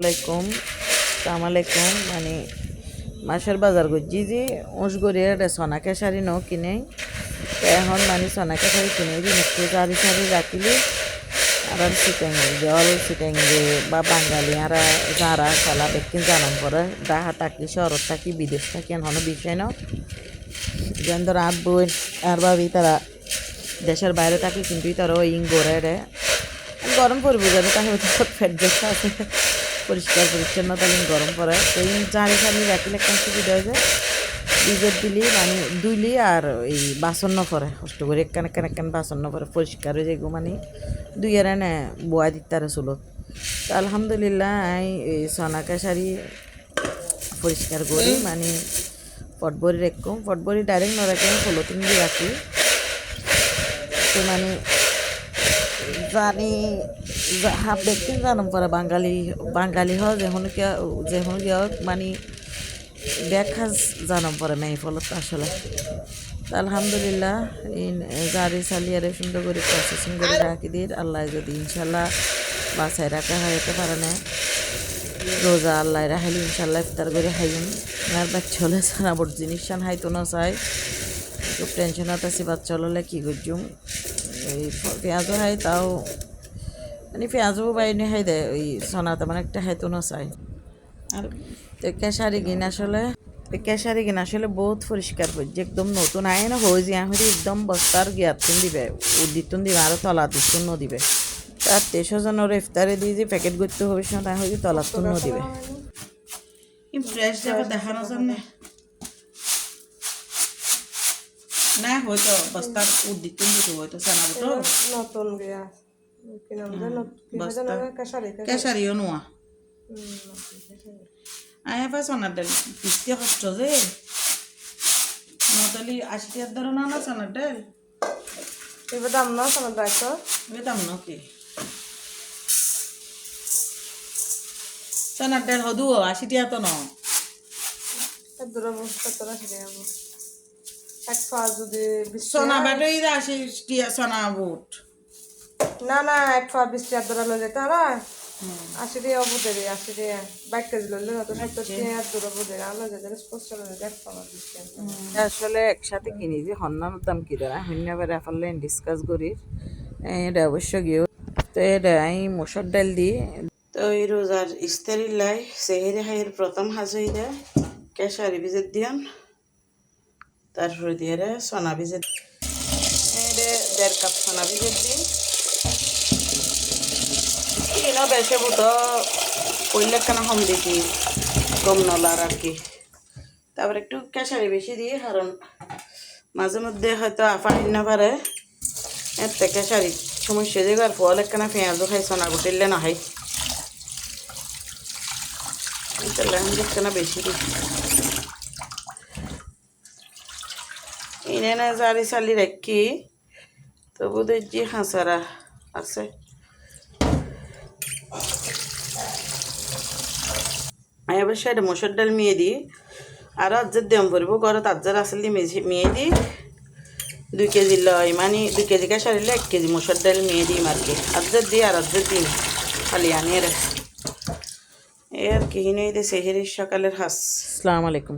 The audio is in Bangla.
আলাইকুম সালাম আলাইকুম মানে মাসের বাজার করছি যে উঁশ গড়িয়ে সোনা খেসারি ন কিনে এখন মানে সোনা খেসারি কিনে দিন একটু চারি সারি রাখিলে আর সিটেঙ্গে জল সিটেঙ্গে বা বাঙালি আর যারা খেলা বেকিন জানাম করে ডাহা থাকি শহর থাকি বিদেশ থাকি এখন বিষয় ন যেন ধর আট বই আর ভাবি তারা দেশের বাইরে থাকি কিন্তু তারা ওই গড়ে গরম পড়বে যাবে তাহলে ফ্যাট দেখা আছে পরিষ্কার পরিচ্ছন্নতা গরম পড়ে তো জারি সারি রাখিলে একটা সুবিধা হয়ে যায় ডিজেল দিলি মানে দুইলি আর এই বাসন পরে কষ্ট করে একখান বাসন পরে পরিষ্কার হয়ে যায় মানে দুই আর এনে বোয়া দিতে আর চুলত তো আলহামদুলিল্লাহ এই সোনা খেসারি পরিষ্কার করি মানে পটবরি রেখম পটবরি ডাইরেক্ট নরাকে পলিথিন দিয়ে রাখি তো মানে জানি হাফ ব্যক্তি জানাম করে বাঙালি হয় যেখন গিয়ে মানে দেখা জানাম পরে মেয়ে ফলত আসলে আলহামদুলিল্লাহ জারি সালিয়ারে সুন্দর করে প্রসেসিং করে রাখি দিই আল্লাহ যদি ইনশাল্লাহ বাসায় রাখা হাইতে পারে না রোজা আল্লাহ রাখাইলে ইনশাল্লাহ ইফতার করে খাইম আর বাচ্চা হলে সারাবর জিনিস হাইতো না চাই খুব টেনশনত আছে বাচ্চা হলে কী করছুম এই পেঁয়াজও খাই তাও মানে পেঁয়াজও বাইরে খাই দেয় ওই সোনাতে মানে একটা খাইতো না চাই আর কেশারি কিন আসলে বহুত পরিষ্কার করছে একদম নতুন আয় না হয়ে যায় হয়ে একদম বস্তার গিয়াতুন দিবে উদ্দিতুন দিবে আরও তলা দিতুন দিবে তার 300 জনের ইফতারে দিয়ে যে প্যাকেট করতে হবে না তাই হয়ে তলাতুন দিবে ফ্রেশ যাবে দেখানো জন্য না হয়তো বস্তার উদ্দিতুন দিতে হয়তো জানাবো তো নতুন গিয়া কেশারিও নোয়া আয় পাই সোনার ডাল পিসতে কষ্ট যে নতালি 80 টাকার ধরো না সোনার ডাল এবার দাম না সোনার ডাল তো এবার দাম না কি সোনার ডাল হদু 80 টাকা তো না সোনা বাটাই 80 টাকা সোনা বুট না 120 টাকা ধরা লইলে তারা 80 টাকা বুঝে 80 টাকা 22 কেজি লইলে না তো 70 টাকা ধরা বুঝে আলো যাদের স্পষ্ট লইলে 120 টাকা আসলে একসাথে কিনি যে হন্নার দাম কি দেয় হন্যাবারে আফালে ডিসকাস করি এটা অবশ্য গিয়েও তো এটা আমি মসুর ডাল দিই তো এই রোজার ইস্তারির লাই সেহেরে হাইয়ের প্রথম হাজই দেয় কেশারি ভিজে দিয়ান তারপরে দিয়ে সোনা ভিজে এটা 1.5 কাপ সোনা ভিজে দিই কিনো বেশি বুতো কইলে কেন কম দিতি কম নলার আর কি তারপরে একটু কেশারি বেশি দিই কারণ মাঝে মধ্যে হয়তো আফা না পারে এর থেকে কেশারি সমস্যা যে আর ফল একখানা পেঁয়াজও খাই সোনা গুটিলে না খাই তাহলে আমি একখানা বেশি দিই এনে না জারি চালি রাখি তবু দেখছি হাঁসারা আছে আমি অবশ্য এটা মসুর ডাল মিয়ে দিই আর আজ্জের দাম পড়ব ঘরত আজ্জের আসলে মিয়ে দিই 2 কেজি লয় মানে 2 কেজি কেশারিলে 1 কেজি মসুর ডাল মিয়ে দিই আর কি আজ্জের দিই আর আজ্জের দিন খালি আনিয়ে আর কি নেই দে সেহেরির সকালের হাস আসসালামু আলাইকুম।